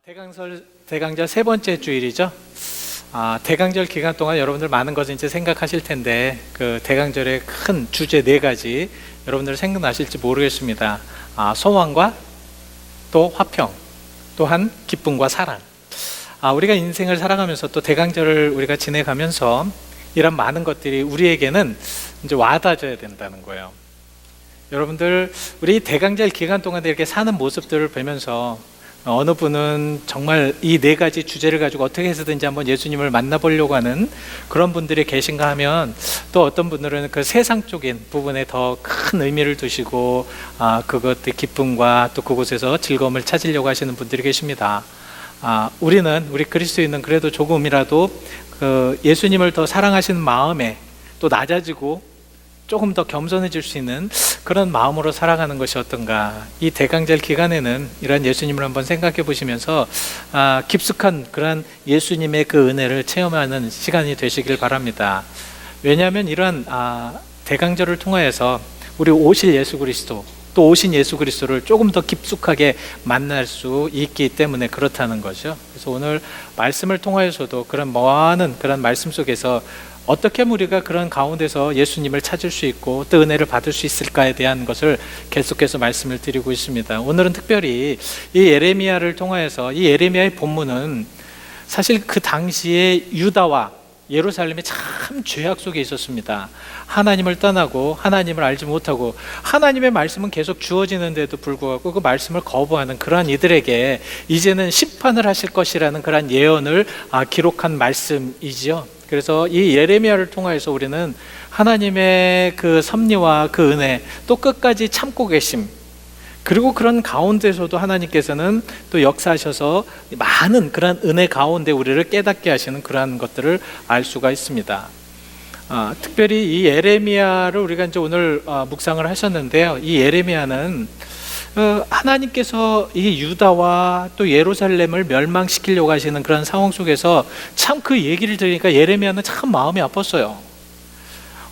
대강절 세 번째 주일이죠. 대강절 기간 동안 여러분들 많은 것을 이제 생각하실 텐데 그 대강절의 큰 주제 네 가지 여러분들 생각나실지 모르겠습니다. 소망과 또 화평, 또한 기쁨과 사랑. 우리가 인생을 살아가면서 또 대강절을 우리가 지내가면서 이런 많은 것들이 우리에게는 이제 와닿아져야 된다는 거예요. 여러분들 우리 대강절 기간 동안 이렇게 사는 모습들을 보면서 어느 분은 정말 이 네 가지 주제를 가지고 어떻게 해서든지 한번 예수님을 만나보려고 하는 그런 분들이 계신가 하면, 또 어떤 분들은 그 세상적인 부분에 더 큰 의미를 두시고 그것의 기쁨과 또 그곳에서 즐거움을 찾으려고 하시는 분들이 계십니다. 우리 그리스도인은 그래도 조금이라도 그 예수님을 더 사랑하시는 마음에 또 낮아지고 조금 더 겸손해질 수 있는 그런 마음으로 살아가는 것이 어떤가. 이 대강절 기간에는 이런 예수님을 한번 생각해 보시면서 깊숙한 그런 예수님의 그 은혜를 체험하는 시간이 되시길 바랍니다. 왜냐하면 이런 대강절을 통하여서 우리 오실 예수 그리스도, 또 오신 예수 그리스도를 조금 더 깊숙하게 만날 수 있기 때문에 그렇다는 거죠. 그래서 오늘 말씀을 통하여서도 그런 많은 그런 말씀 속에서 어떻게 우리가 그런 가운데서 예수님을 찾을 수 있고 또 은혜를 받을 수 있을까에 대한 것을 계속해서 말씀을 드리고 있습니다. 오늘은 특별히 이 예레미야를 통하여서, 이 예레미야의 본문은 사실 그 당시에 유다와 예루살렘이 참 죄악 속에 있었습니다. 하나님을 떠나고 하나님을 알지 못하고 하나님의 말씀은 계속 주어지는데도 불구하고 그 말씀을 거부하는 그러한 이들에게 이제는 심판을 하실 것이라는 그러한 예언을 기록한 말씀이지요. 그래서 이 예레미야를 통해서 우리는 하나님의 그 섭리와 그 은혜, 또 끝까지 참고 계심, 그리고 그런 가운데서도 하나님께서는 또 역사하셔서 많은 그런 은혜 가운데 우리를 깨닫게 하시는 그러한 것들을 알 수가 있습니다. 특별히 이 예레미야를 우리가 이제 오늘 묵상을 하셨는데요. 이 예레미야는 하나님께서 이 유다와 또 예루살렘을 멸망시키려고 하시는 그런 상황 속에서 참 그 얘기를 들으니까 예레미야는 참 마음이 아팠어요.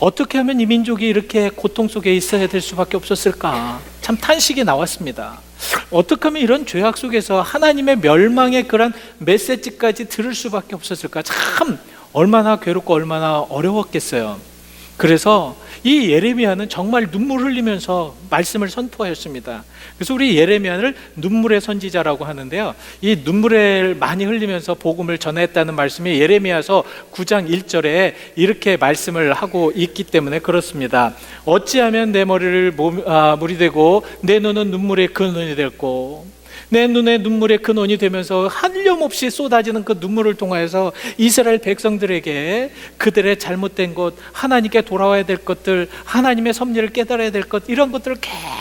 어떻게 하면 이 민족이 이렇게 고통 속에 있어야 될 수밖에 없었을까? 참 탄식이 나왔습니다. 어떻게 하면 이런 죄악 속에서 하나님의 멸망의 그런 메시지까지 들을 수밖에 없었을까? 참 얼마나 괴롭고 얼마나 어려웠겠어요. 그래서 이 예레미야는 정말 눈물 흘리면서 말씀을 선포하였습니다. 그래서 우리 예레미야를 눈물의 선지자라고 하는데요, 이 눈물을 많이 흘리면서 복음을 전했다는 말씀이 예레미야서 9장 1절에 이렇게 말씀을 하고 있기 때문에 그렇습니다. 어찌하면 내 머리를 물이 되고 내 눈은 눈물의 근원이 됐고, 내 눈에 눈물의 근원이 되면서 한렴없이 쏟아지는 그 눈물을 통하여서 이스라엘 백성들에게 그들의 잘못된 것, 하나님께 돌아와야 될 것들, 하나님의 섭리를 깨달아야 될 것, 이런 것들을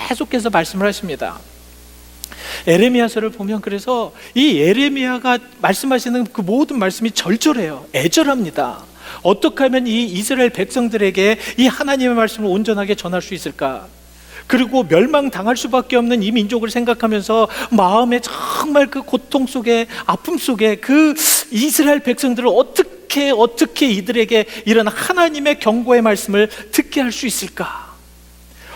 계속해서 말씀을 하십니다. 예레미야서를 보면 그래서 이 예레미야가 말씀하시는 그 모든 말씀이 절절해요. 애절합니다. 어떻게 하면 이 이스라엘 백성들에게 이 하나님의 말씀을 온전하게 전할 수 있을까? 그리고 멸망당할 수밖에 없는 이 민족을 생각하면서 마음에 정말 그 고통 속에, 아픔 속에 그 이스라엘 백성들을 어떻게 이들에게 이런 하나님의 경고의 말씀을 듣게 할 수 있을까?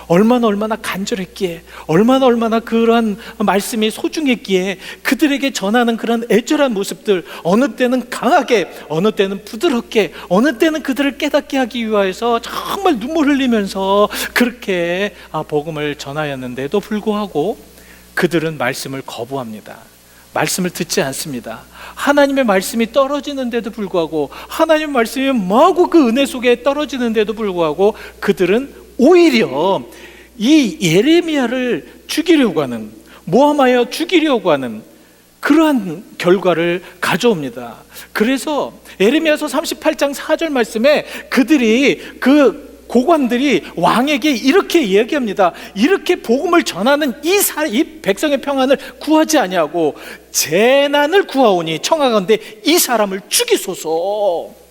얼마나 간절했기에, 얼마나 그러한 말씀이 소중했기에 그들에게 전하는 그런 애절한 모습들, 어느 때는 강하게, 어느 때는 부드럽게, 어느 때는 그들을 깨닫게 하기 위하여서 정말 눈물 흘리면서 그렇게 복음을 전하였는데도 불구하고 그들은 말씀을 거부합니다. 말씀을 듣지 않습니다. 하나님의 말씀이 떨어지는데도 불구하고, 하나님의 말씀이 마구 그 은혜 속에 떨어지는데도 불구하고 그들은 오히려 이 예레미야를 죽이려고 하는, 모함하여 죽이려고 하는 그러한 결과를 가져옵니다. 그래서 예레미야서 38장 4절 말씀에 그들이 그 고관들이 왕에게 이렇게 이야기합니다. 이렇게 복음을 전하는 이 백성의 평안을 구하지 아니하고 재난을 구하오니 청하건대 이 사람을 죽이소서.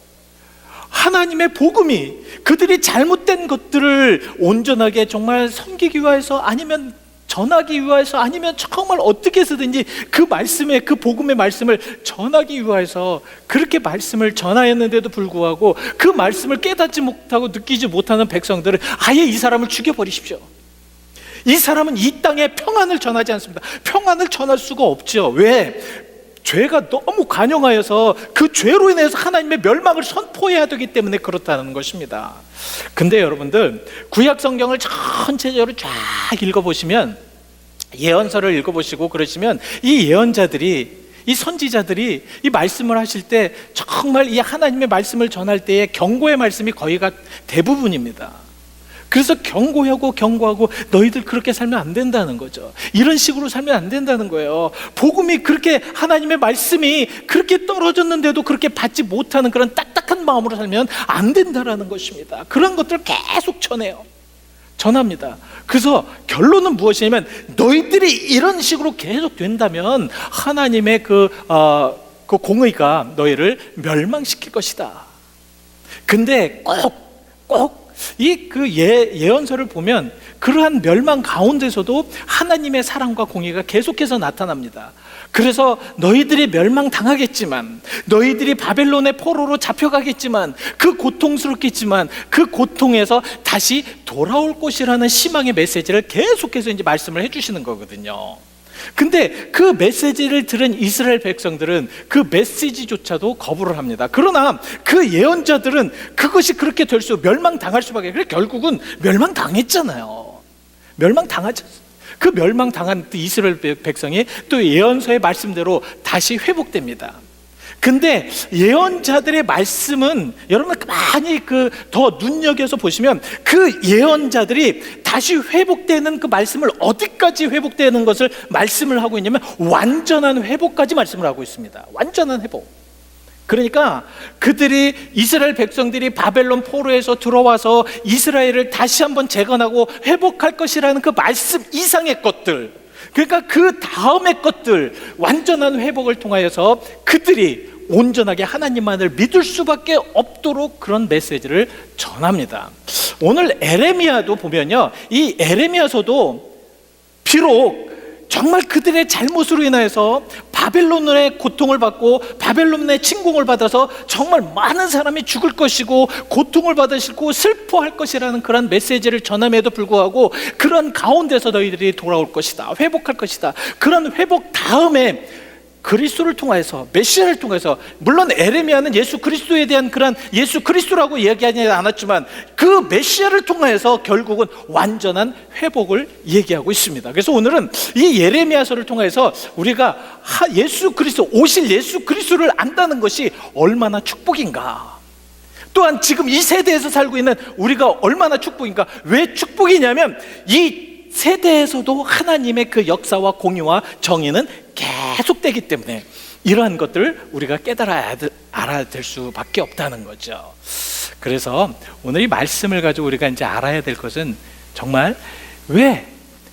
하나님의 복음이 그들이 잘못된 것들을 온전하게 정말 섬기기 위해서, 아니면 전하기 위해서, 아니면 정말 어떻게 해서든지 그 말씀의, 그 복음의 말씀을 전하기 위해서 그렇게 말씀을 전하였는데도 불구하고 그 말씀을 깨닫지 못하고 느끼지 못하는 백성들은 아예 이 사람을 죽여버리십시오. 이 사람은 이 땅에 평안을 전하지 않습니다. 평안을 전할 수가 없죠. 왜? 죄가 너무 관영하여서 그 죄로 인해서 하나님의 멸망을 선포해야 되기 때문에 그렇다는 것입니다. 근데 여러분들, 구약 성경을 전체적으로 쫙 읽어보시면, 예언서를 읽어보시고 그러시면, 이 예언자들이, 이 선지자들이 이 말씀을 하실 때 정말 이 하나님의 말씀을 전할 때에 경고의 말씀이 거의가 대부분입니다. 그래서 경고하고 너희들 그렇게 살면 안 된다는 거죠. 이런 식으로 살면 안 된다는 거예요. 복음이 그렇게, 하나님의 말씀이 그렇게 떨어졌는데도 그렇게 받지 못하는 그런 딱딱한 마음으로 살면 안 된다라는 것입니다. 그런 것들을 계속 전합니다. 그래서 결론은 무엇이냐면, 너희들이 이런 식으로 계속 된다면 하나님의 그 공의가 너희를 멸망시킬 것이다. 근데 꼭 이 예언서를 보면 그러한 멸망 가운데서도 하나님의 사랑과 공의가 계속해서 나타납니다. 그래서 너희들이 멸망당하겠지만, 너희들이 바벨론의 포로로 잡혀가겠지만, 그 고통스럽겠지만 그 고통에서 다시 돌아올 것이라는 희망의 메시지를 계속해서 이제 말씀을 해주시는 거거든요. 근데 그 메시지를 들은 이스라엘 백성들은 그 메시지조차도 거부를 합니다. 그러나 그 예언자들은 그것이 그렇게 될수록 멸망당할 수밖에. 그래 결국은 멸망당했잖아요. 멸망당하죠. 그 멸망당한 이스라엘 백성이 또 예언서의 말씀대로 다시 회복됩니다. 근데 예언자들의 말씀은 여러분 많이 더 눈여겨서 보시면, 그 예언자들이 다시 회복되는 그 말씀을 어디까지 회복되는 것을 말씀을 하고 있냐면, 완전한 회복까지 말씀을 하고 있습니다. 완전한 회복. 그러니까 그들이, 이스라엘 백성들이 바벨론 포로에서 들어와서 이스라엘을 다시 한번 재건하고 회복할 것이라는 그 말씀 이상의 것들, 그러니까 그 다음의 것들, 완전한 회복을 통하여서 그들이 온전하게 하나님만을 믿을 수밖에 없도록 그런 메시지를 전합니다. 오늘 에레미야도 보면요, 이 에레미야서도 비록 정말 그들의 잘못으로 인하여서 바벨론의 고통을 받고 바벨론의 침공을 받아서 정말 많은 사람이 죽을 것이고 고통을 받으시고 슬퍼할 것이라는 그런 메시지를 전함에도 불구하고, 그런 가운데서 너희들이 돌아올 것이다, 회복할 것이다, 그런 회복 다음에 그리스도를 통해서, 메시아를 통해서, 물론 에레미야는 예수 그리스도에 대한 그런 예수 그리스도라고 얘기하지 않았지만 그 메시아를 통해서 결국은 완전한 회복을 얘기하고 있습니다. 그래서 오늘은 이 예레미야서를 통해서 우리가 예수 그리스도, 오실 예수 그리스도를 안다는 것이 얼마나 축복인가, 또한 지금 이 세대에서 살고 있는 우리가 얼마나 축복인가. 왜 축복이냐면, 이 세대에서도 하나님의 그 역사와 공의와 정의는 계속되기 때문에 이러한 것들을 우리가 알아야 될 수밖에 없다는 거죠. 그래서 오늘 이 말씀을 가지고 우리가 이제 알아야 될 것은, 정말 왜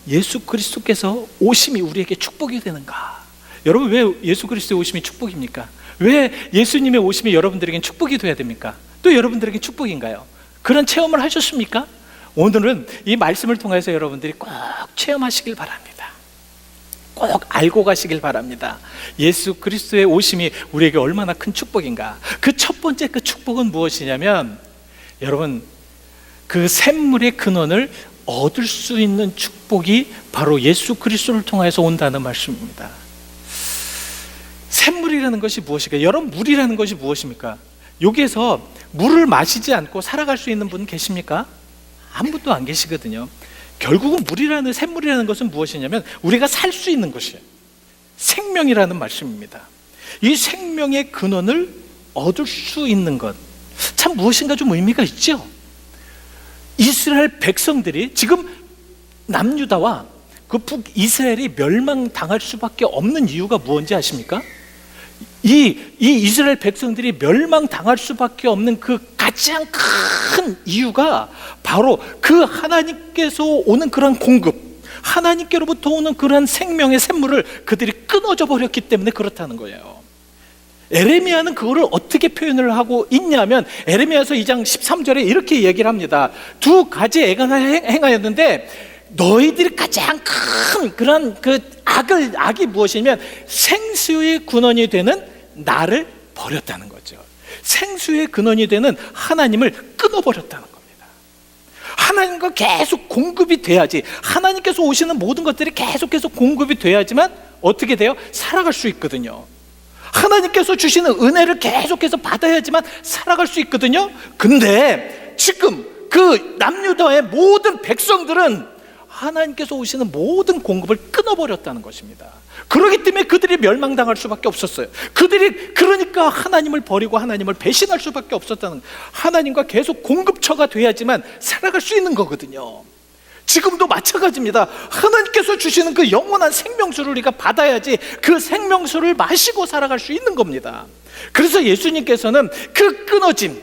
예수 그리스도께서 오심이 우리에게 축복이 되는가? 여러분, 왜 예수 그리스도의 오심이 축복입니까? 왜 예수님의 오심이 여러분들에겐 축복이 돼야 됩니까? 또 여러분들에겐 축복인가요? 그런 체험을 하셨습니까? 오늘은 이 말씀을 통해서 여러분들이 꼭 체험하시길 바랍니다. 꼭 알고 가시길 바랍니다. 예수 그리스도의 오심이 우리에게 얼마나 큰 축복인가. 그 첫 번째 그 축복은 무엇이냐면, 여러분, 그 샘물의 근원을 얻을 수 있는 축복이 바로 예수 그리스도를 통해서 온다는 말씀입니다. 샘물이라는 것이 무엇일까? 여러분, 물이라는 것이 무엇입니까? 여기에서 물을 마시지 않고 살아갈 수 있는 분 계십니까? 아무도 안 계시거든요. 결국은 샘물이라는 것은 무엇이냐면, 우리가 살 수 있는 것이에요. 생명이라는 말씀입니다. 이 생명의 근원을 얻을 수 있는 것, 참 무엇인가 좀 의미가 있죠. 이스라엘 백성들이 지금 남유다와 그 북이스라엘이 멸망당할 수밖에 없는 이유가 무엇인지 아십니까? 이 이스라엘 백성들이 멸망당할 수밖에 없는 그 가장 큰 이유가 바로 그 하나님께서 오는 그런 공급, 하나님께로부터 오는 그런 생명의 샘물을 그들이 끊어져 버렸기 때문에 그렇다는 거예요. 에레미야는 그거를 어떻게 표현을 하고 있냐면, 에레미야서 2장 13절에 이렇게 얘기를 합니다. 두 가지 애간을 행하였는데 너희들이 가장 큰 그런 악이 무엇이냐면, 생수의 근원이 되는 나를 버렸다는 거죠. 생수의 근원이 되는 하나님을 끊어버렸다는 겁니다. 하나님과 계속 공급이 돼야지, 하나님께서 오시는 모든 것들이 계속해서 공급이 돼야지만 어떻게 돼요? 살아갈 수 있거든요. 하나님께서 주시는 은혜를 계속해서 받아야지만 살아갈 수 있거든요. 근데 지금 그 남유다의 모든 백성들은 하나님께서 오시는 모든 공급을 끊어버렸다는 것입니다. 그렇기 때문에 그들이 멸망당할 수밖에 없었어요. 그들이 그러니까 하나님을 버리고 하나님을 배신할 수밖에 없었다는, 하나님과 계속 공급처가 돼야지만 살아갈 수 있는 거거든요. 지금도 마찬가지입니다. 하나님께서 주시는 그 영원한 생명수를 우리가 받아야지 그 생명수를 마시고 살아갈 수 있는 겁니다. 그래서 예수님께서는 그 끊어진,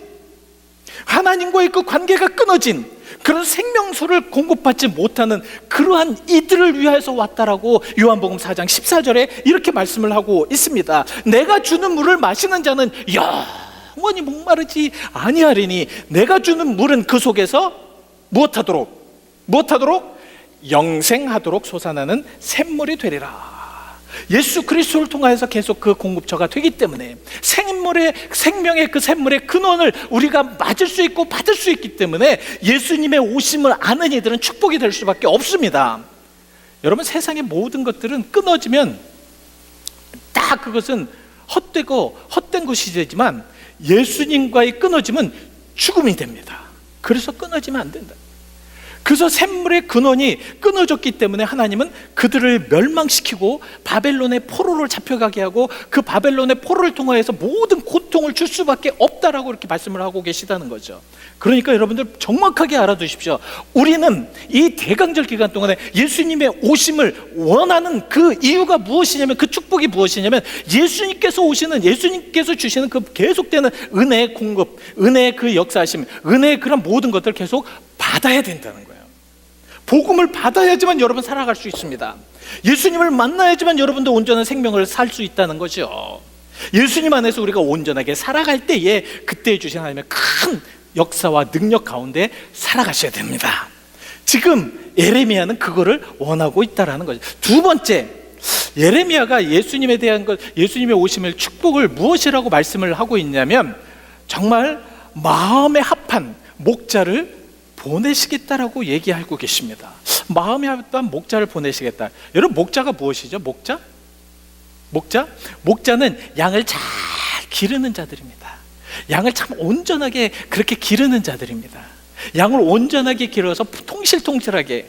하나님과의 그 관계가 끊어진 그런 생명수를 공급받지 못하는 그러한 이들을 위하여서 왔다라고 요한복음 4장 14절에 이렇게 말씀을 하고 있습니다. 내가 주는 물을 마시는 자는 영원히 목마르지 아니하리니 내가 주는 물은 그 속에서 무엇하도록 영생하도록 솟아나는 샘물이 되리라. 예수 그리스도를 통하여서 계속 그 공급처가 되기 때문에 생명의 그 샘물의 근원을 우리가 맞을 수 있고 받을 수 있기 때문에 예수님의 오심을 아는 이들은 축복이 될 수밖에 없습니다. 여러분, 세상의 모든 것들은 끊어지면 다 그것은 헛된 것이 되지만 예수님과의 끊어짐은 죽음이 됩니다. 그래서 끊어지면 안 된다. 그래서 샘물의 근원이 끊어졌기 때문에 하나님은 그들을 멸망시키고 바벨론의 포로로 잡혀가게 하고 그 바벨론의 포로를 통하여서 모든 고통을 줄 수밖에 없다라고 이렇게 말씀을 하고 계시다는 거죠. 그러니까 여러분들 정확하게 알아두십시오. 우리는 이 대강절 기간 동안에 예수님의 오심을 원하는 그 이유가 무엇이냐면, 그 축복이 무엇이냐면 예수님께서 오시는, 예수님께서 주시는 그 계속되는 은혜의 공급, 은혜의 그 역사하심, 은혜의 그런 모든 것들을 계속 받아야 된다는 거예요. 복음을 받아야지만 여러분 살아갈 수 있습니다. 예수님을 만나야지만 여러분도 온전한 생명을 살 수 있다는 거죠. 예수님 안에서 우리가 온전하게 살아갈 때에 그때 주신 하나님의 큰 역사와 능력 가운데 살아가셔야 됩니다. 지금 예레미야는 그거를 원하고 있다라는 거죠. 두 번째, 예레미야가 예수님에 대한 것, 예수님의 오심을, 축복을 무엇이라고 말씀을 하고 있냐면 정말 마음에 합한 목자를 보내시겠다라고 얘기하고 계십니다. 마음에 합한 목자를 보내시겠다. 여러분, 목자가 무엇이죠? 목자는 양을 잘 기르는 자들입니다. 양을 참 온전하게 그렇게 기르는 자들입니다. 양을 온전하게 기르어서 통실통실하게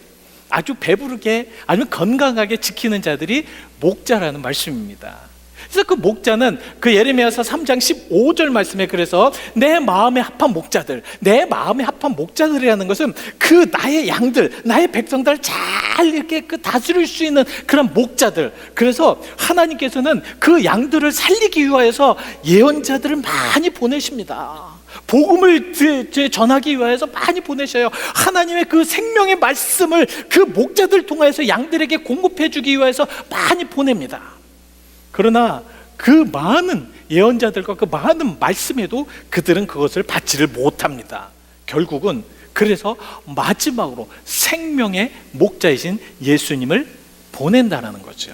아주 배부르게 아니면 건강하게 지키는 자들이 목자라는 말씀입니다. 그래서 그 목자는 그 예레미야서 3장 15절 말씀에, 그래서 내 마음에 합한 목자들, 내 마음에 합한 목자들이라는 것은 그 나의 양들, 나의 백성들을 잘 이렇게 그 다스릴 수 있는 그런 목자들. 그래서 하나님께서는 그 양들을 살리기 위하여서 예언자들을 많이 보내십니다. 복음을 전하기 위해서 많이 보내셔요. 하나님의 그 생명의 말씀을 그 목자들 통해서 양들에게 공급해 주기 위해서 많이 보냅니다. 그러나 그 많은 예언자들과 그 많은 말씀에도 그들은 그것을 받지를 못합니다. 결국은 그래서 마지막으로 생명의 목자이신 예수님을 보낸다는 거죠.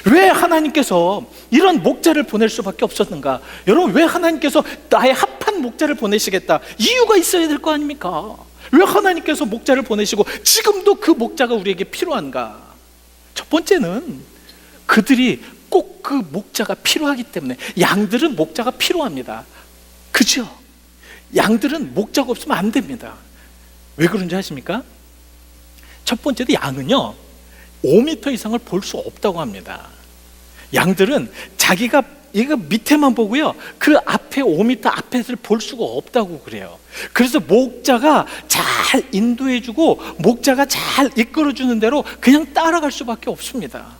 왜 하나님께서 이런 목자를 보낼 수밖에 없었는가? 여러분, 왜 하나님께서 나의 합한 목자를 보내시겠다? 이유가 있어야 될 거 아닙니까? 왜 하나님께서 목자를 보내시고 지금도 그 목자가 우리에게 필요한가? 첫 번째는 그들이 꼭 그 목자가 필요하기 때문에. 양들은 목자가 필요합니다. 그죠? 양들은 목자가 없으면 안 됩니다. 왜 그런지 아십니까? 첫 번째도 양은요 5m 이상을 볼 수 없다고 합니다. 양들은 자기가 이거 밑에만 보고요 그 앞에 5m 앞에를 볼 수가 없다고 그래요. 그래서 목자가 잘 인도해주고 목자가 잘 이끌어주는 대로 그냥 따라갈 수밖에 없습니다.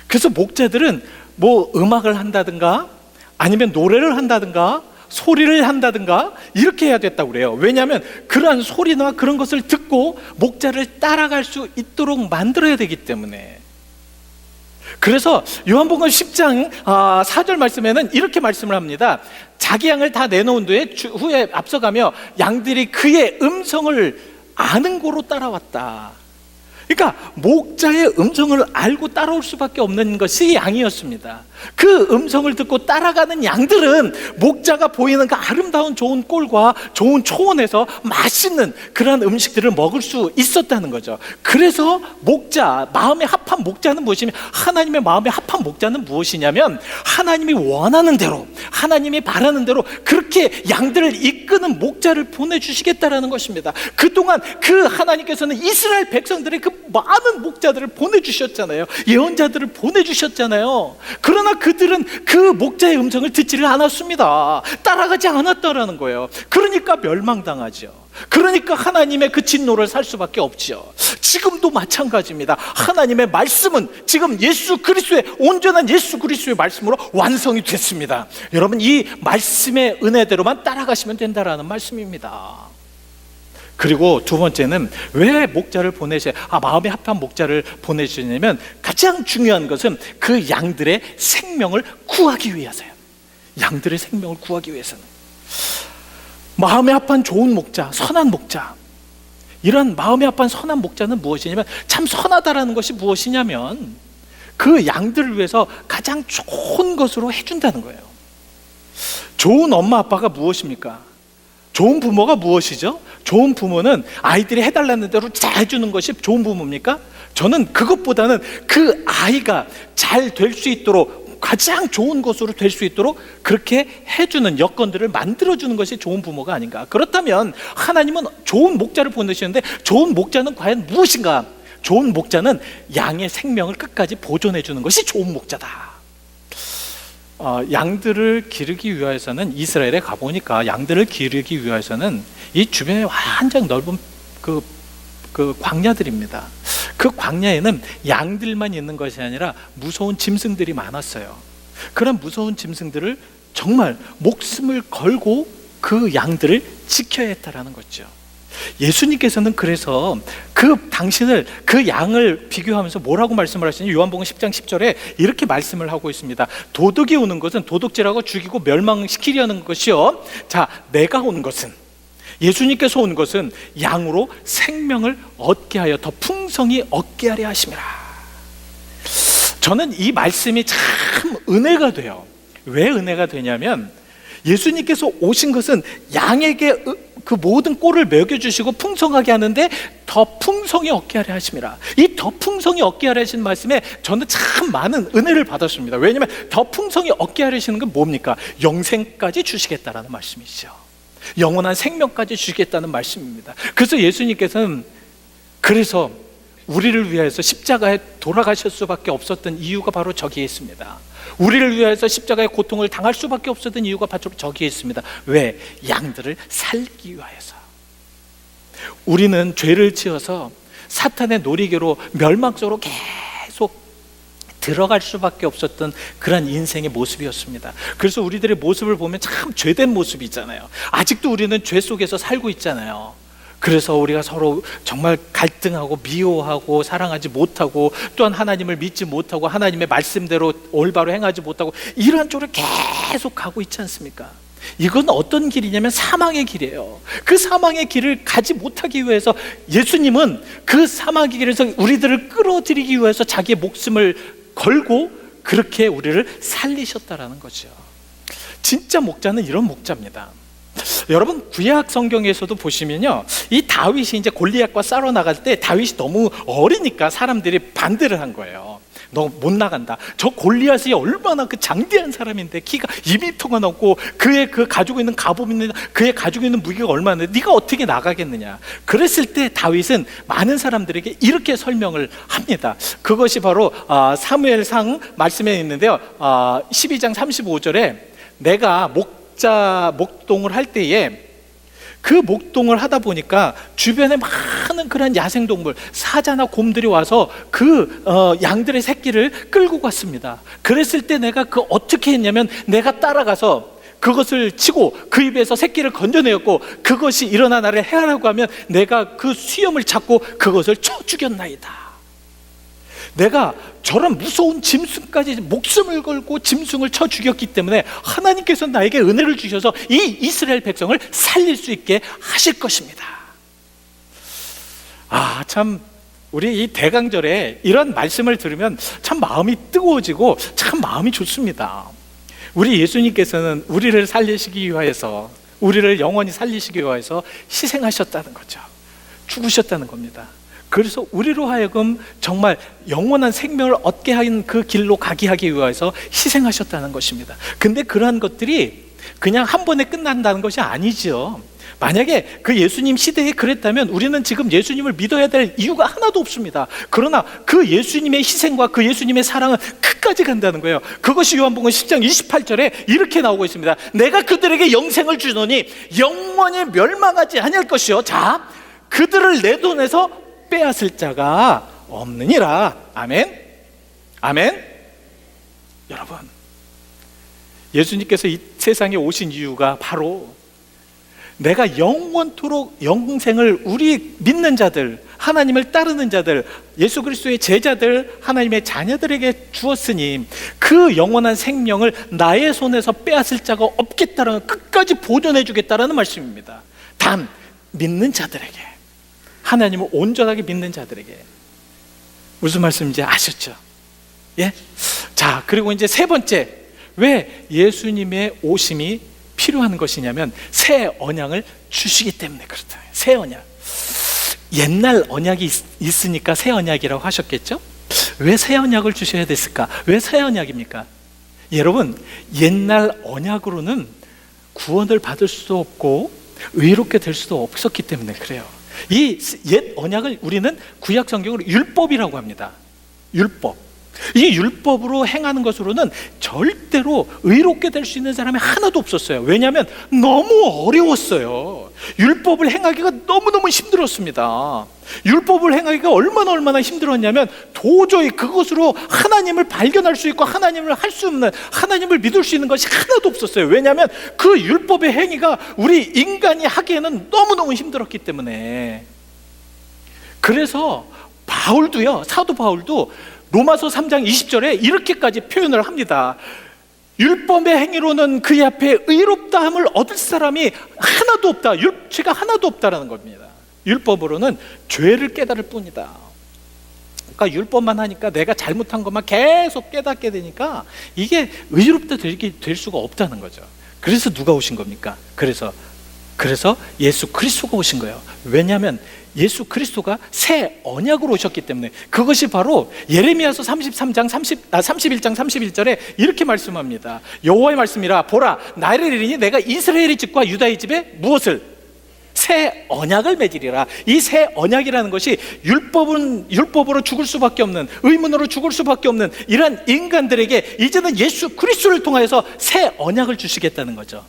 그래서 목자들은 뭐 음악을 한다든가 아니면 노래를 한다든가 소리를 한다든가 이렇게 해야 됐다고 그래요. 왜냐하면 그러한 소리나 그런 것을 듣고 목자를 따라갈 수 있도록 만들어야 되기 때문에. 그래서 요한복음 10장 4절 말씀에는 이렇게 말씀을 합니다. 자기 양을 다 내놓은 후에 앞서가며 양들이 그의 음성을 아는 고로 따라왔다. 그러니까 목자의 음성을 알고 따라올 수밖에 없는 것이 양이었습니다. 그 음성을 듣고 따라가는 양들은 목자가 보이는 그 아름다운 좋은 꼴과 좋은 초원에서 맛있는 그런 음식들을 먹을 수 있었다는 거죠. 그래서 목자, 마음에 합한 목자는 무엇이냐면, 하나님의 마음에 합한 목자는 무엇이냐면, 하나님이 원하는 대로, 하나님이 바라는 대로 그렇게 양들을 이끄는 목자를 보내주시겠다라는 것입니다. 그동안 그 하나님께서는 이스라엘 백성들의 그 많은 목자들을 보내주셨잖아요. 예언자들을 보내주셨잖아요. 그러나 그들은 그 목자의 음성을 듣지를 않았습니다. 따라가지 않았다라는 거예요. 그러니까 멸망당하죠. 그러니까 하나님의 그 진노를 살 수밖에 없죠. 지금도 마찬가지입니다. 하나님의 말씀은 지금 예수 그리스도의, 온전한 예수 그리스도의 말씀으로 완성이 됐습니다. 여러분, 이 말씀의 은혜대로만 따라가시면 된다라는 말씀입니다. 그리고 두 번째는 왜 목자를 보내셔야, 마음에 합한 목자를 보내주냐면, 가장 중요한 것은 그 양들의 생명을 구하기 위해서요. 양들의 생명을 구하기 위해서는 마음에 합한 좋은 목자, 선한 목자, 이런 마음에 합한 선한 목자는 무엇이냐면, 참 선하다라는 것이 무엇이냐면 그 양들을 위해서 가장 좋은 것으로 해준다는 거예요. 좋은 엄마 아빠가 무엇입니까? 좋은 부모가 무엇이죠? 좋은 부모는 아이들이 해달라는 대로 잘 해주는 것이 좋은 부모입니까? 저는 그것보다는 그 아이가 잘 될 수 있도록, 가장 좋은 것으로 될 수 있도록 그렇게 해주는 여건들을 만들어주는 것이 좋은 부모가 아닌가. 그렇다면 하나님은 좋은 목자를 보내시는데, 좋은 목자는 과연 무엇인가? 좋은 목자는 양의 생명을 끝까지 보존해주는 것이 좋은 목자다. 양들을 기르기 위해서는, 이스라엘에 가보니까 양들을 기르기 위해서는 이 주변에 완전 넓은 그 광야들입니다. 그 광야에는 양들만 있는 것이 아니라 무서운 짐승들이 많았어요. 그런 무서운 짐승들을 정말 목숨을 걸고 그 양들을 지켜야 했다라는 거죠. 예수님께서는 그래서 당신을, 그 양을 비교하면서 뭐라고 말씀을 하시냐면, 요한복음 10장 10절에 이렇게 말씀을 하고 있습니다. 도둑이 오는 것은 도둑질하고 죽이고 멸망시키려는 것이요, 자, 내가 온 것은, 예수님께서 온 것은 양으로 생명을 얻게 하여 더 풍성히 얻게 하려 하심이라. 저는 이 말씀이 참 은혜가 돼요. 왜 은혜가 되냐면, 예수님께서 오신 것은 양에게 그 모든 꼴을 먹여주시고 풍성하게 하는데 더 풍성히 얻게 하려 하심이라. 이 더 풍성히 얻게 하려 하신 말씀에 저는 참 많은 은혜를 받았습니다. 왜냐하면 더 풍성히 얻게 하려시는 건 뭡니까? 영생까지 주시겠다라는 말씀이죠. 영원한 생명까지 주시겠다는 말씀입니다. 그래서 예수님께서는, 그래서 우리를 위해서 십자가에 돌아가실 수밖에 없었던 이유가 바로 저기에 있습니다. 우리를 위해서 십자가의 고통을 당할 수밖에 없었던 이유가 바로 저기에 있습니다. 왜? 양들을 살기 위하여서. 우리는 죄를 지어서 사탄의 놀이개로 멸망 속으로 계속 들어갈 수밖에 없었던 그런 인생의 모습이었습니다. 그래서 우리들의 모습을 보면 참 죄된 모습이잖아요. 아직도 우리는 죄 속에서 살고 있잖아요. 그래서 우리가 서로 정말 갈등하고 미워하고 사랑하지 못하고, 또한 하나님을 믿지 못하고 하나님의 말씀대로 올바로 행하지 못하고, 이러한 쪽으로 계속 가고 있지 않습니까? 이건 어떤 길이냐면 사망의 길이에요. 그 사망의 길을 가지 못하기 위해서 예수님은 그 사망의 길에서 우리들을 끌어들이기 위해서 자기의 목숨을 걸고 그렇게 우리를 살리셨다라는 거죠. 진짜 목자는 이런 목자입니다. 여러분, 구약 성경에서도 보시면요, 이 다윗이 이제 골리앗과 싸러 나갈 때 다윗이 너무 어리니까 사람들이 반대를 한 거예요. 너 못 나간다. 저 골리앗이 얼마나 그 장대한 사람인데, 키가 2m가 넘고, 그의 그 가지고 있는 갑옷이나 그의 가지고 있는 무기가 얼마나, 네가 어떻게 나가겠느냐. 그랬을 때 다윗은 많은 사람들에게 이렇게 설명을 합니다. 그것이 바로 사무엘상 말씀에 있는데요, 12장 35절에 내가 목동을 할 때에, 그 목동을 하다 보니까 주변에 많은 그런 야생동물, 사자나 곰들이 와서 그 양들의 새끼를 끌고 갔습니다. 그랬을 때 내가 어떻게 했냐면, 내가 따라가서 그것을 치고 그 입에서 새끼를 건져내었고, 그것이 일어나 나를 해하라고 하면 내가 그 수염을 잡고 그것을 쳐 죽였나이다. 내가 저런 무서운 짐승까지 목숨을 걸고 짐승을 쳐 죽였기 때문에 하나님께서 나에게 은혜를 주셔서 이 이스라엘 백성을 살릴 수 있게 하실 것입니다. 참 우리 이 대강절에 이런 말씀을 들으면 참 마음이 뜨거워지고 참 마음이 좋습니다. 우리 예수님께서는 우리를 살리시기 위하여서, 우리를 영원히 살리시기 위하여서 희생하셨다는 거죠. 죽으셨다는 겁니다. 그래서 우리로 하여금 정말 영원한 생명을 얻게 하는 그 길로 가게 하기 위해서 희생하셨다는 것입니다. 근데 그러한 것들이 그냥 한 번에 끝난다는 것이 아니죠. 만약에 그 예수님 시대에 그랬다면 우리는 지금 예수님을 믿어야 될 이유가 하나도 없습니다. 그러나 그 예수님의 희생과 그 예수님의 사랑은 끝까지 간다는 거예요. 그것이 요한복음 10장 28절에 이렇게 나오고 있습니다. 내가 그들에게 영생을 주노니 영원히 멸망하지 아니할 것이요, 자, 그들을 내 손에서 빼앗을 자가 없느니라. 아멘. 아멘. 여러분, 예수님께서 이 세상에 오신 이유가 바로 내가 영원토록 영생을, 우리 믿는 자들, 하나님을 따르는 자들, 예수 그리스도의 제자들, 하나님의 자녀들에게 주었으니 그 영원한 생명을 나의 손에서 빼앗을 자가 없겠다는, 끝까지 보존해 주겠다라는 말씀입니다. 단 믿는 자들에게, 하나님을 온전하게 믿는 자들에게. 무슨 말씀인지 아셨죠? 예? 자, 그리고 이제 세 번째, 왜 예수님의 오심이 필요한 것이냐면 새 언약을 주시기 때문에 그렇다. 새 언약. 옛날 언약이 있으니까 새 언약이라고 하셨겠죠? 왜 새 언약을 주셔야 됐을까? 왜 새 언약입니까? 여러분, 옛날 언약으로는 구원을 받을 수도 없고 의롭게 될 수도 없었기 때문에 그래요. 이 옛 언약을 우리는 구약 성경으로 율법이라고 합니다. 율법. 이 율법으로 행하는 것으로는 절대로 의롭게 될 수 있는 사람이 하나도 없었어요. 왜냐하면 너무 어려웠어요. 율법을 행하기가 너무너무 힘들었습니다. 율법을 행하기가 얼마나 힘들었냐면 도저히 그것으로 하나님을 발견할 수 있고 하나님을 할 수 없는, 하나님을 믿을 수 있는 것이 하나도 없었어요. 왜냐하면 그 율법의 행위가 우리 인간이 하기에는 너무너무 힘들었기 때문에. 그래서 바울도요, 사도 바울도 로마서 3장 20절에 이렇게까지 표현을 합니다. 율법의 행위로는 그의 앞에 의롭다함을 얻을 사람이 하나도 없다. 죄가 하나도 없다라는 겁니다. 율법으로는 죄를 깨달을 뿐이다. 그러니까 율법만 하니까 내가 잘못한 것만 계속 깨닫게 되니까 이게 의롭다 될 수가 없다는 거죠. 그래서 누가 오신 겁니까? 그래서 예수 그리스도가 오신 거예요. 왜냐하면 예수 그리스도가 새 언약으로 오셨기 때문에. 그것이 바로 예레미야서 31장 31절에 이렇게 말씀합니다. 여호와의 말씀이라, 보라 나를 이르니 내가 이스라엘의 집과 유다의 집에 무엇을? 새 언약을 맺으리라. 이 새 언약이라는 것이 율법으로 죽을 수밖에 없는, 의문으로 죽을 수밖에 없는 이러한 인간들에게 이제는 예수 그리스도를 통하여서 새 언약을 주시겠다는 거죠.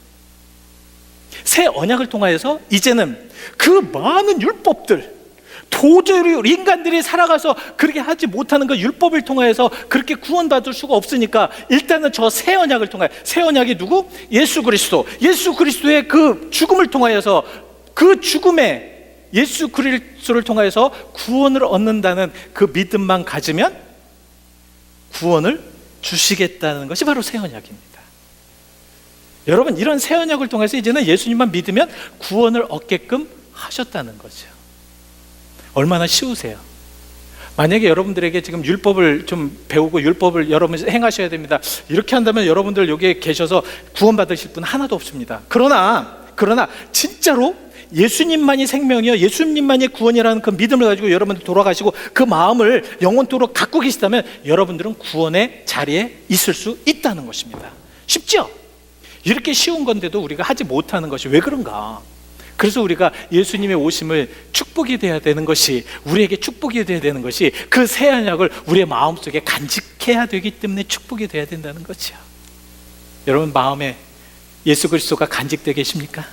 새 언약을 통하여서 이제는 그 많은 율법들, 도저히 인간들이 살아가서 그렇게 하지 못하는 그 율법을 통하여서 그렇게 구원받을 수가 없으니까 일단은 저 새 언약을 통하여, 새 언약이 누구? 예수 그리스도. 예수 그리스도의 그 죽음을 통하여서, 그 죽음에 예수 그리스도를 통하여서 구원을 얻는다는 그 믿음만 가지면 구원을 주시겠다는 것이 바로 새 언약입니다. 여러분, 이런 새 언약을 통해서 이제는 예수님만 믿으면 구원을 얻게끔 하셨다는 거죠. 얼마나 쉬우세요? 만약에 여러분들에게 지금 율법을 좀 배우고 율법을 여러분 행하셔야 됩니다, 이렇게 한다면 여러분들 여기에 계셔서 구원받으실 분 하나도 없습니다. 그러나 진짜로 예수님만이 생명이요, 예수님만이 구원이라는 그 믿음을 가지고 여러분들 돌아가시고 그 마음을 영원토록 갖고 계시다면 여러분들은 구원의 자리에 있을 수 있다는 것입니다. 쉽죠? 이렇게 쉬운 건데도 우리가 하지 못하는 것이 왜 그런가? 그래서 우리가 예수님의 오심을 축복이 되어야 되는 것이, 우리에게 축복이 되어야 되는 것이 그 새 언약을 우리의 마음속에 간직해야 되기 때문에 축복이 되어야 된다는 거죠. 여러분 마음에 예수 그리스도가 간직되어 계십니까?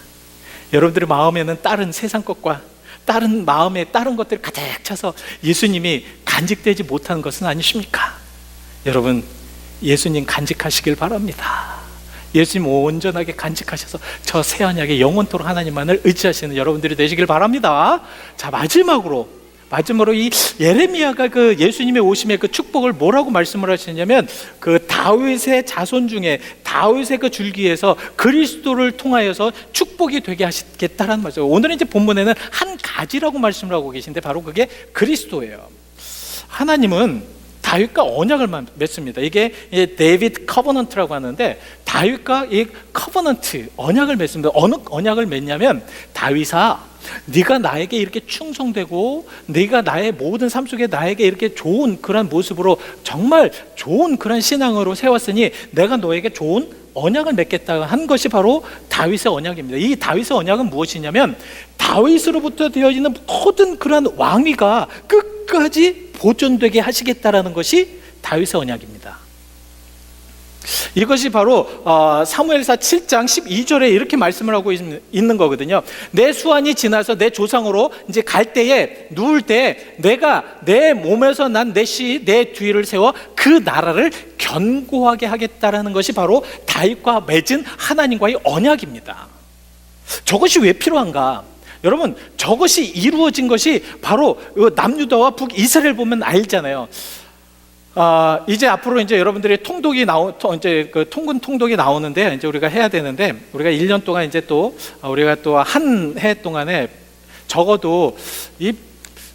여러분들의 마음에는 다른 세상 것과 다른 마음에 다른 것들이 가득 차서 예수님이 간직되지 못하는 것은 아니십니까? 여러분, 예수님 간직하시길 바랍니다. 예수님 온전하게 간직하셔서 저 새 언약에 영원토록 하나님만을 의지하시는 여러분들이 되시길 바랍니다. 자, 마지막으로 마지막으로 이 예레미야가 그 예수님의 오심의 그 축복을 뭐라고 말씀을 하시냐면 그 다윗의 자손 중에 다윗의 그 줄기에서 그리스도를 통하여서 축복이 되게 하시겠다라는 말씀. 오늘은 이제 본문에는 한 가지라고 말씀을 하고 계신데 바로 그게 그리스도예요. 하나님은 다윗과 언약을 맺습니다. 이게 데이비드 커버넌트라고 하는데 다윗과 이 커버넌트 언약을 맺습니다. 어느 언약을 맺냐면 다윗아, 네가 나에게 이렇게 충성되고 네가 나의 모든 삶 속에 나에게 이렇게 좋은 그런 모습으로 정말 좋은 그런 신앙으로 세웠으니 내가 너에게 좋은 언약을 맺겠다 한 것이 바로 다윗의 언약입니다. 이 다윗의 언약은 무엇이냐면 다윗으로부터 되어 있는 모든 그런 왕위가 끝까지 보존되게 하시겠다라는 것이 다윗의 언약입니다. 이것이 바로 사무엘사 7장 12절에 이렇게 말씀을 하고 있는 거거든요. 내 수완이 지나서 내 조상으로 이제 갈 때에 누울 때 내가 내 몸에서 난 내 씨 내 뒤를 세워 그 나라를 견고하게 하겠다라는 것이 바로 다윗과 맺은 하나님과의 언약입니다. 저것이 왜 필요한가? 여러분, 저것이 이루어진 것이 바로 남유다와 북이스라엘 보면 알잖아요. 이제 앞으로 이제 여러분들이 통독이 이제 그 통독이 나오는데 이제 우리가 해야 되는데 우리가 1년 동안 이제 또 우리가 또 한 해 동안에 적어도 이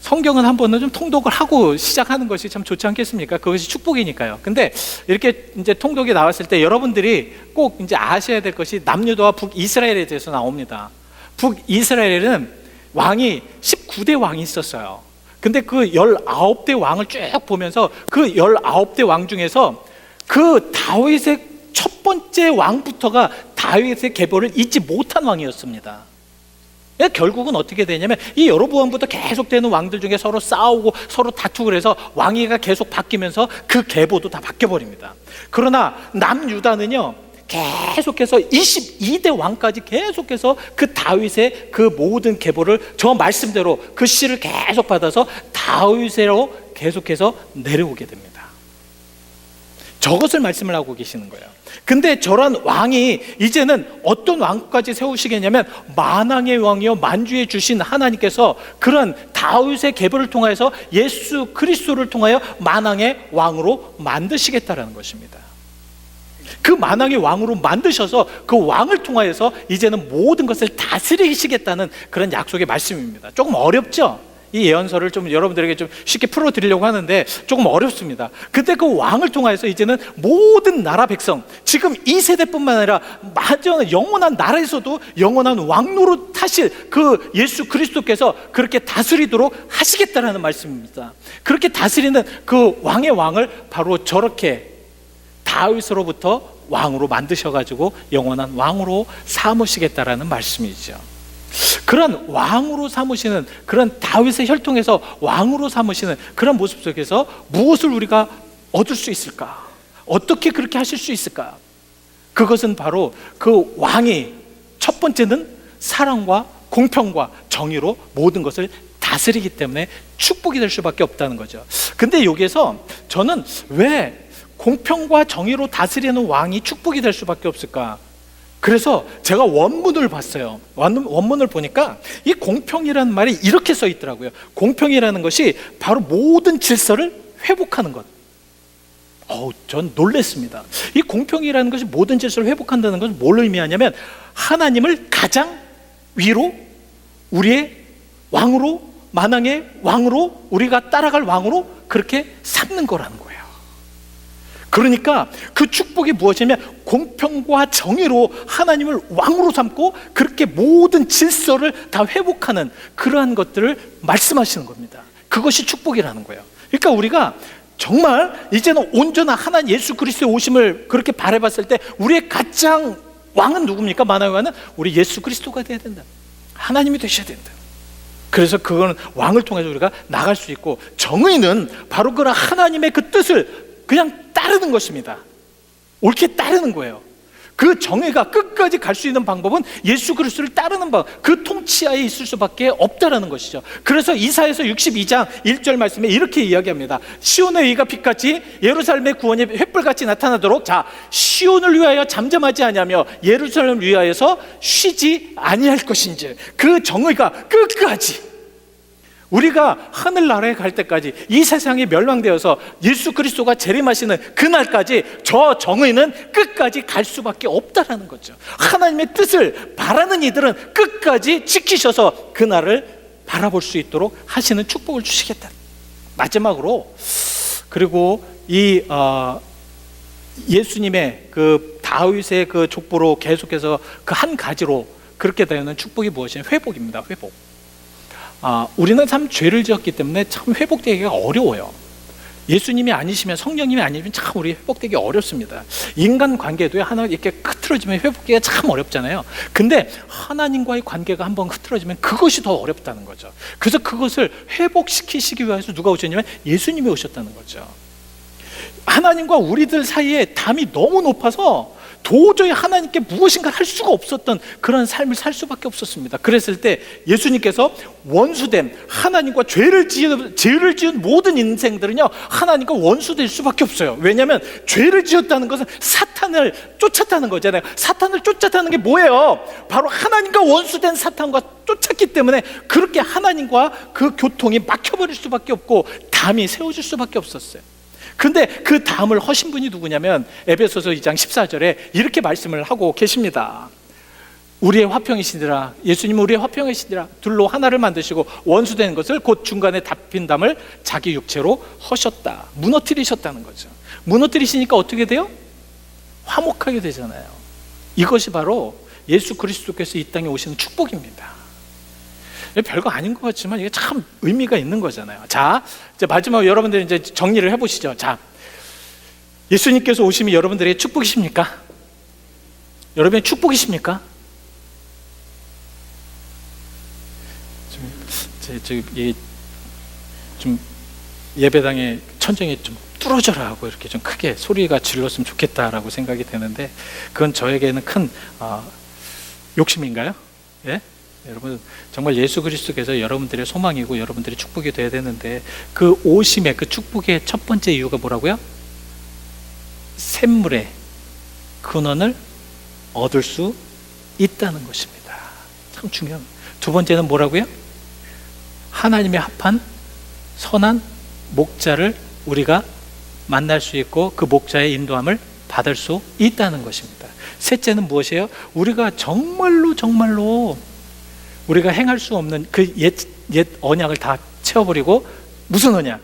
성경은 한 번은 좀 통독을 하고 시작하는 것이 참 좋지 않겠습니까? 그것이 축복이니까요. 근데 이렇게 이제 통독이 나왔을 때 여러분들이 꼭 이제 아셔야 될 것이 남유다와 북이스라엘에 대해서 나옵니다. 북이스라엘에는 왕이 19대 왕이 있었어요. 근데 그 19대 왕을 쭉 보면서 그 19대 왕 중에서 그 다윗의 첫 번째 왕부터가 다윗의 계보를 잊지 못한 왕이었습니다. 결국은 어떻게 되냐면 이 여로보암부터 계속되는 왕들 중에 서로 싸우고 서로 다투고 그래서 왕위가 계속 바뀌면서 그 계보도 다 바뀌어버립니다. 그러나 남유다는요 계속해서 22대 왕까지 계속해서 그 다윗의 그 모든 계보를 저 말씀대로 그 씨를 계속 받아서 다윗으로 계속해서 내려오게 됩니다. 저것을 말씀을 하고 계시는 거예요. 근데 저런 왕이 이제는 어떤 왕까지 세우시겠냐면 만왕의 왕이요 만주의 주신 하나님께서 그런 다윗의 계보를 통하여서 예수 그리스도를 통하여 만왕의 왕으로 만드시겠다라는 것입니다. 그 만왕의 왕으로 만드셔서 그 왕을 통하여서 이제는 모든 것을 다스리시겠다는 그런 약속의 말씀입니다. 조금 어렵죠? 이 예언서를 좀 여러분들에게 좀 쉽게 풀어드리려고 하는데 조금 어렵습니다. 근데 그 왕을 통하여서 이제는 모든 나라 백성, 지금 이 세대뿐만 아니라 영원한 나라에서도 영원한 왕노릇 하실 그 예수 그리스도께서 그렇게 다스리도록 하시겠다라는 말씀입니다. 그렇게 다스리는 그 왕의 왕을 바로 저렇게 다윗으로부터 왕으로 만드셔가지고 영원한 왕으로 삼으시겠다라는 말씀이죠. 그런 왕으로 삼으시는 그런 다윗의 혈통에서 왕으로 삼으시는 그런 모습 속에서 무엇을 우리가 얻을 수 있을까? 어떻게 그렇게 하실 수 있을까? 그것은 바로 그 왕이 첫 번째는 사랑과 공평과 정의로 모든 것을 다스리기 때문에 축복이 될 수밖에 없다는 거죠. 근데 여기에서 저는 왜 공평과 정의로 다스리는 왕이 축복이 될 수밖에 없을까? 그래서 제가 원문을 봤어요. 원문을 보니까 이 공평이라는 말이 이렇게 써 있더라고요. 공평이라는 것이 바로 모든 질서를 회복하는 것. 전 놀랐습니다. 이 공평이라는 것이 모든 질서를 회복한다는 것은 뭘 의미하냐면 하나님을 가장 위로 우리의 왕으로 만왕의 왕으로 우리가 따라갈 왕으로 그렇게 삼는 거라는 거예요. 그러니까 그 축복이 무엇이냐면 공평과 정의로 하나님을 왕으로 삼고 그렇게 모든 질서를 다 회복하는 그러한 것들을 말씀하시는 겁니다. 그것이 축복이라는 거예요. 그러니까 우리가 정말 이제는 온전한 하나님 예수 그리스도의 오심을 그렇게 바라봤을 때 우리의 가장 왕은 누굽니까? 만왕의 왕은 우리 예수 그리스도가 되어야 된다. 하나님이 되셔야 된다. 그래서 그거는 왕을 통해서 우리가 나갈 수 있고, 정의는 바로 그런 하나님의 그 뜻을 그냥 따르는 것입니다. 옳게 따르는 거예요. 그 정의가 끝까지 갈 수 있는 방법은 예수 그리스도를 따르는 방법, 그 통치하에 있을 수밖에 없다라는 것이죠. 그래서 이사야서 62장 1절 말씀에 이렇게 이야기합니다. 시온의 의가 빛같이 예루살렘의 구원이 횃불같이 나타나도록 자 시온을 위하여 잠잠하지 아니하며 예루살렘을 위하여서 쉬지 아니할 것인지, 그 정의가 끝까지 우리가 하늘나라에 갈 때까지, 이 세상이 멸망되어서 예수 그리스도가 재림하시는 그날까지 저 정의는 끝까지 갈 수밖에 없다라는 거죠. 하나님의 뜻을 바라는 이들은 끝까지 지키셔서 그날을 바라볼 수 있도록 하시는 축복을 주시겠다. 마지막으로, 그리고 이 예수님의 그 다윗의 그 족보로 계속해서 그 한 가지로 그렇게 되는 축복이 무엇이냐? 회복입니다. 회복. 우리는 참 죄를 지었기 때문에 참 회복되기가 어려워요. 예수님이 아니시면, 성령님이 아니시면 참 우리 회복되기 어렵습니다. 인간 관계도 하나 이렇게 흐트러지면 회복되기가 참 어렵잖아요. 근데 하나님과의 관계가 한번 흐트러지면 그것이 더 어렵다는 거죠. 그래서 그것을 회복시키시기 위해서 누가 오셨냐면 예수님이 오셨다는 거죠. 하나님과 우리들 사이에 담이 너무 높아서 도저히 하나님께 무엇인가 할 수가 없었던 그런 삶을 살 수밖에 없었습니다. 그랬을 때 예수님께서 원수됨, 하나님과 죄를 지은 모든 인생들은요, 하나님과 원수될 수밖에 없어요. 왜냐하면 죄를 지었다는 것은 사탄을 쫓았다는 거잖아요. 사탄을 쫓았다는 게 뭐예요? 바로 하나님과 원수된 사탄과 쫓았기 때문에 그렇게 하나님과 그 교통이 막혀버릴 수밖에 없고 담이 세워질 수밖에 없었어요. 근데 그 다음을 허신 분이 누구냐면 에베소서 2장 14절에 이렇게 말씀을 하고 계십니다. 우리의 화평이시니라, 예수님은 우리의 화평이시니라, 둘로 하나를 만드시고 원수된 것을 곧 중간에 닫힌 담을 자기 육체로 허셨다, 무너뜨리셨다는 거죠. 무너뜨리시니까 어떻게 돼요? 화목하게 되잖아요. 이것이 바로 예수 그리스도께서 이 땅에 오시는 축복입니다. 별거 아닌 것 같지만 이게 참 의미가 있는 거잖아요. 자, 이제 마지막으로 여러분들 이제 정리를 해보시죠. 자, 예수님께서 오심이 여러분들의 축복이십니까? 여러분의 축복이십니까? 좀 예배당에 천정이 좀 뚫어져라 하고 이렇게 좀 크게 소리가 질렀으면 좋겠다라고 생각이 되는데, 그건 저에게는 큰 욕심인가요? 예? 여러분, 정말 예수 그리스도께서 여러분들의 소망이고 여러분들의 축복이 되어야 되는데, 그 오심의, 그 축복의 첫 번째 이유가 뭐라고요? 샘물의 근원을 얻을 수 있다는 것입니다. 참 중요합니다. 두 번째는 뭐라고요? 하나님의 합한 선한 목자를 우리가 만날 수 있고 그 목자의 인도함을 받을 수 있다는 것입니다. 셋째는 무엇이에요? 우리가 정말로 우리가 행할 수 없는 그 옛 언약을 다 채워버리고 무슨 언약?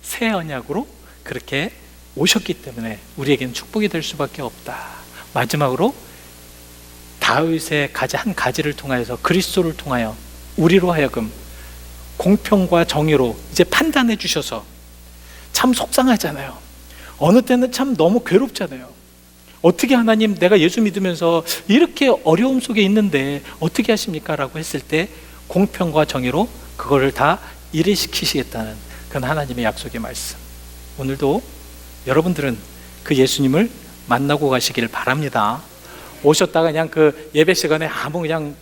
새 언약으로 그렇게 오셨기 때문에 우리에게는 축복이 될 수밖에 없다. 마지막으로 다윗의 가지 한 가지를 통하여서, 그리스도를 통하여 우리로 하여금 공평과 정의로 이제 판단해 주셔서, 참 속상하잖아요. 어느 때는 참 너무 괴롭잖아요. 어떻게 하나님, 내가 예수 믿으면서 이렇게 어려움 속에 있는데 어떻게 하십니까? 라고 했을 때 공평과 정의로 그거를 다 일회시키시겠다는 그건 하나님의 약속의 말씀. 오늘도 여러분들은 그 예수님을 만나고 가시기를 바랍니다. 오셨다가 그냥 그 예배 시간에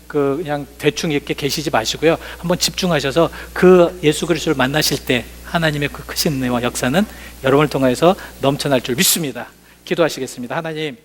그냥 대충 이렇게 계시지 마시고요. 한번 집중하셔서 그 예수 그리스도를 만나실 때 하나님의 그 크신 은혜와 역사는 여러분을 통해서 넘쳐날 줄 믿습니다. 기도하시겠습니다. 하나님,